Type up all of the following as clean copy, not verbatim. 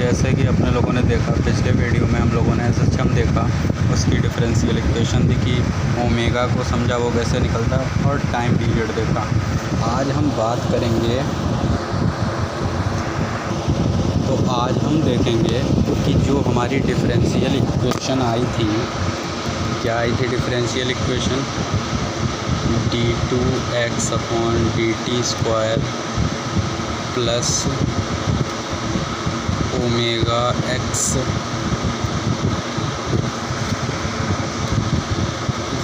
जैसे कि अपने लोगों ने देखा पिछले वीडियो में, हम लोगों ने एसएचएम देखा, उसकी डिफरेंशियल इक्वेशन देखी, ओमेगा को समझा वो कैसे निकलता है, और टाइम पीरियड देखा। आज हम बात करेंगे, तो आज हम देखेंगे कि जो हमारी डिफरेंशियल इक्वेशन आई थी, क्या आई थी differential equation, d2x/dt² plus omega x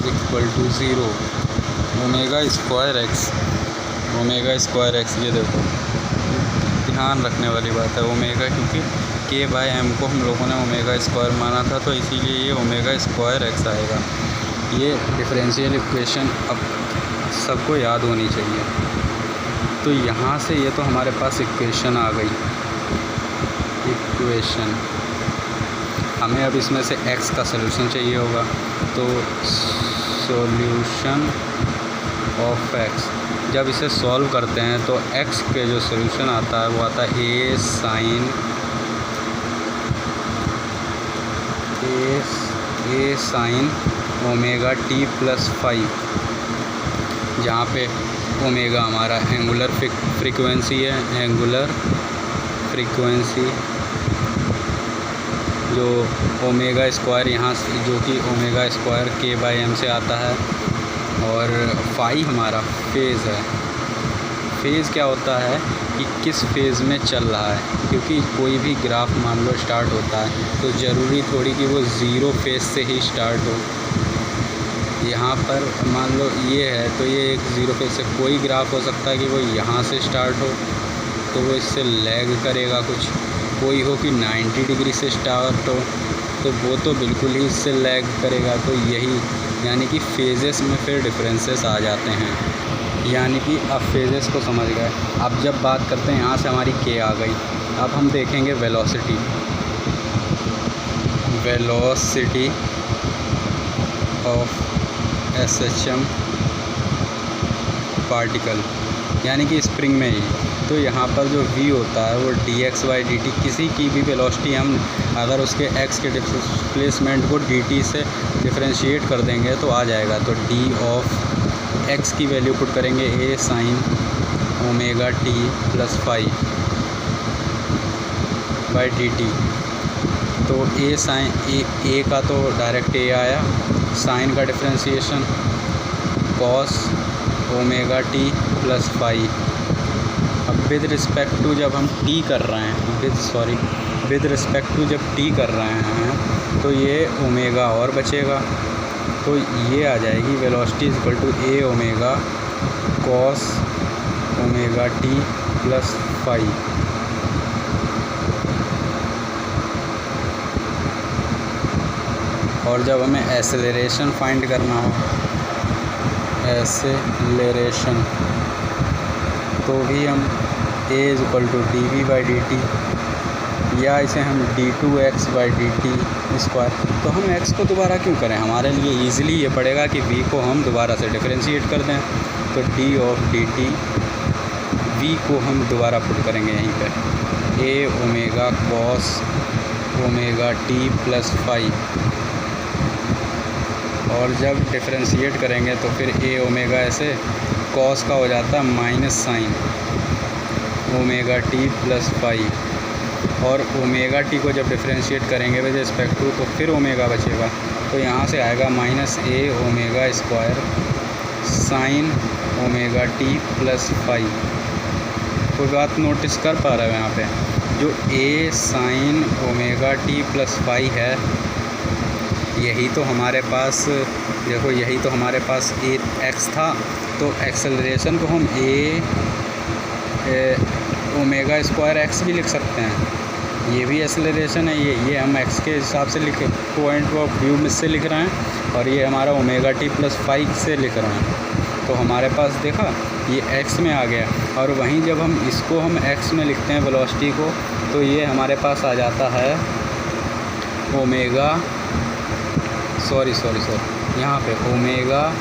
= 0, omega square x. ये देखो, ध्यान रखने वाली बात है, ओमेगा, क्योंकि k/m को हम लोगों ने ओमेगा स्क्वायर माना था, तो इसीलिए ये ओमेगा स्क्वायर एक्स आएगा। ये डिफरेंशियल इक्वेशन अब सबको याद होनी चाहिए। तो यहाँ से ये तो हमारे पास इक्वेशन आ गई। इक्वेशन हमें अब इसमें से x का सलूशन चाहिए होगा, तो सॉल्यूशन ऑफ x, जब इसे सॉल्व करते हैं तो x के जो सलूशन आता है वो आता है a साइन ओमेगा t + 5, जहाँ पे ओमेगा हमारा एंगुलर फ्रीक्वेंसी है, एंगुलर फ्रीक्वेंसी, जो ओमेगा स्क्वायर यहाँ से, जो कि ओमेगा स्क्वायर k/m से आता है, और फाई हमारा फेज़ है। फेज़ क्या होता है कि किस फेज़ में चल रहा है, क्योंकि कोई भी ग्राफ मान लो स्टार्ट होता है तो ज़रूरी थोड़ी कि वो ज़ीरो फेज़ से ही स्टार्ट हो। यहाँ पर मान लो ये है तो ये एक ज़ीरो फेज़ से, कोई ग्राफ हो सकता है कि वो यहाँ से स्टार्ट हो तो वो इससे लैग करेगा कुछ, कोई हो कि 90 डिग्री से स्टार्ट हो तो वो तो बिल्कुल ही इससे लैग करेगा। तो यही यानी कि फेजेस में फिर डिफरेंसेस आ जाते हैं, यानी कि अब फेजेस को समझ गए। अब जब बात करते हैं, यहाँ से हमारी k आ गई, अब हम देखेंगे वेलोसिटी ऑफ एसएचएम पार्टिकल, यानी कि स्प्रिंग में ही। तो यहाँ पर जो v होता है वो dx/dt, किसी की भी वेलोसिटी हम अगर उसके x के डिस्प्लेसमेंट को dt से डिफरेंशिएट कर देंगे तो आ जाएगा। तो d ऑफ x की वैल्यू पुट करेंगे a sine omega t + 5/dt, तो a साइन a का तो डायरेक्ट a आया, साइन का डिफरेंशिएशन कॉस ओमेगा t + 5। अब विद रिस्पेक्ट टू जब हम t कर रहे हैं, विद रिस्पेक्ट टू जब t कर रहे हैं तो ये ओमेगा और बचेगा, तो ये आ जाएगी velocity = a omega cos omega t + 5। और जब हमें एक्सेलरेशन फाइंड करना हो, एक्सेलरेशन, तो भी हम a = dv/dt, या इसे हम d2x/dt²। तो हम x को दोबारा क्यों करें, हमारे लिए ईज़िली ये पड़ेगा कि v को हम दोबारा से डिफरेंशिएट कर दें, तो d ऑफ dt, v को हम दोबारा पुट करेंगे यहीं पे, a omega cos omega t + 5, और जब डिफरेंशिएट करेंगे तो फिर a ओमेगा ऐसे कॉस का हो जाता है माइनस साइन ओमेगा t + 5, और ओमेगा t को जब डिफरेंशिएट करेंगे विद रिस्पेक्ट टू तो फिर ओमेगा बचेगा, तो यहाँ से आएगा -a omega square sine omega t + 5। कोई बात नोटिस कर पा रहे हो यहाँ पे, जो a साइन ओमेगा t + 5 है, यही तो हमारे पास, देखो यही तो हमारे पास x था, तो एक्सेलरेशन को हम a ओमेगा स्क्वायर x भी लिख सकते हैं, ये भी एक्सेलरेशन है। ये हम x के हिसाब से पॉइंट ऑफ व्यू में से लिख रहे हैं, और ये हमारा ओमेगा t + 5 से लिख रहे हैं, तो हमारे पास देखा ये x में आ गया। और वहीं जब हम इसको हम x में लिखते हैं वेलोसिटी को, तो ये हमारे पास आ जाता है ओमेगा यहाँ पे ओमेगा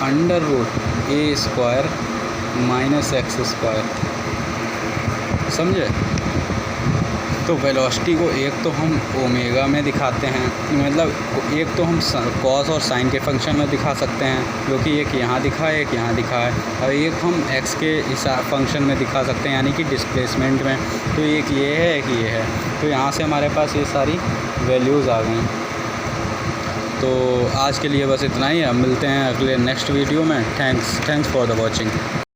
√a² - x², समझे। तो वेलोसिटी को एक तो हम ओमेगा में दिखाते हैं, मतलब एक तो हम कॉस और साइन के फंक्शन में दिखा सकते हैं, जो कि एक यहाँ दिखा है, एक यहाँ दिखा है, और एक हम एक्स के फंक्शन में दिखा सकते हैं, यानी कि डिस्प्लेसमेंट में। तो एक ये है, एक ये है। तो यहाँ से हमारे पास ये सारी वैल्यूज़ आ गई। तो आज के लिए बस इतना ही। अब मिलते हैं अगले नेक्स्ट वीडियो में। Thanks for the watching.